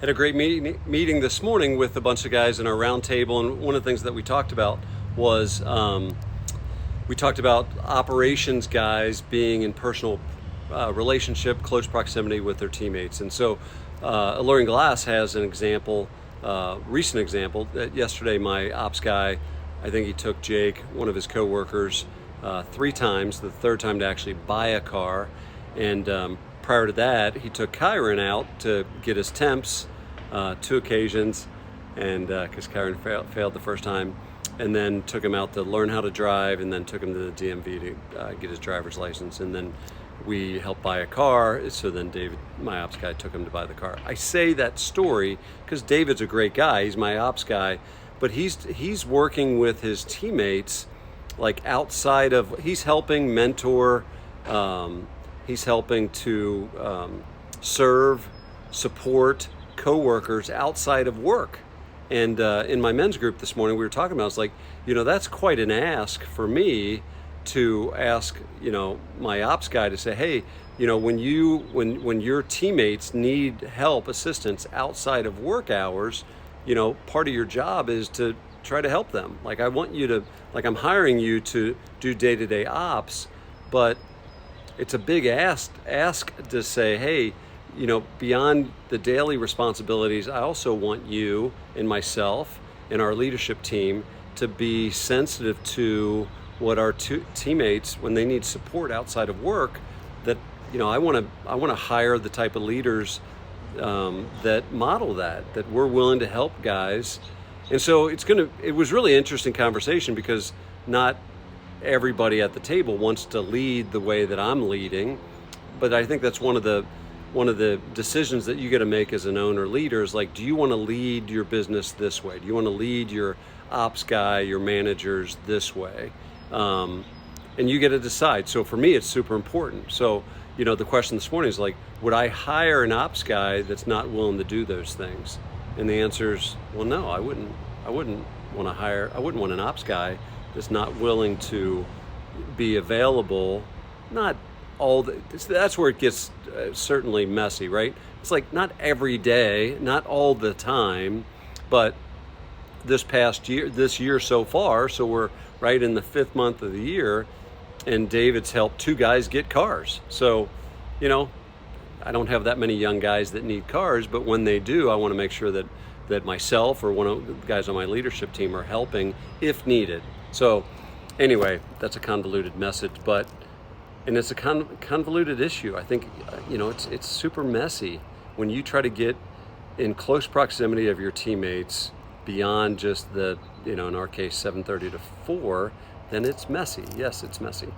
Had a great meeting this morning with a bunch of guys in our round table, and one of the things that we talked about was we talked about operations guys being in personal relationship, close proximity with their teammates. And so Alluring Glass has an example, recent example. Yesterday, my ops guy, I think he took Jake, one of his coworkers, 3 times, the third time to actually buy a car. And prior to that, he took Kyron out to get his temps 2 occasions, and because Kyron failed the first time, and then took him out to learn how to drive, and then took him to the DMV to get his driver's license, and then we helped buy a car. So then David, my ops guy, took him to buy the car. I say that story because David's a great guy. He's my ops guy, but he's working with his teammates, like outside of, he's helping mentor, he's helping to serve, support coworkers outside of work. And in my men's group this morning, we were talking about, it's like, that's quite an ask for me to ask, my ops guy to say, hey, when your teammates need help, assistance outside of work hours, part of your job is to try to help them. Like, I want you to, like, I'm hiring you to do day-to-day ops, but it's a big ask to say, hey, beyond the daily responsibilities, I also want you and myself and our leadership team to be sensitive to what our teammates, when they need support outside of work, that, I want to hire the type of leaders that model that we're willing to help guys. And so it was really interesting conversation, because not everybody at the table wants to lead the way that I'm leading, but I think that's one of the decisions that you got to make as an owner leader is, like, do you want to lead your business this way? Do you want to lead your ops guy, your managers this way? And you get to decide. So for me, it's super important. So, the question this morning is, like, would I hire an ops guy that's not willing to do those things? And the answer is, well, no, I wouldn't want an ops guy that's not willing to be available. That's where it gets certainly messy, right? It's like, not every day, not all the time, but this year so far, so we're right in the 5th month of the year, and David's helped 2 guys get cars. So, I don't have that many young guys that need cars, but when they do, I want to make sure that myself or one of the guys on my leadership team are helping if needed. So anyway, that's a convoluted message, and it's a convoluted issue. I think, it's super messy when you try to get in close proximity of your teammates beyond just the, in our case, 7:30 to 4, then it's messy. Yes, it's messy.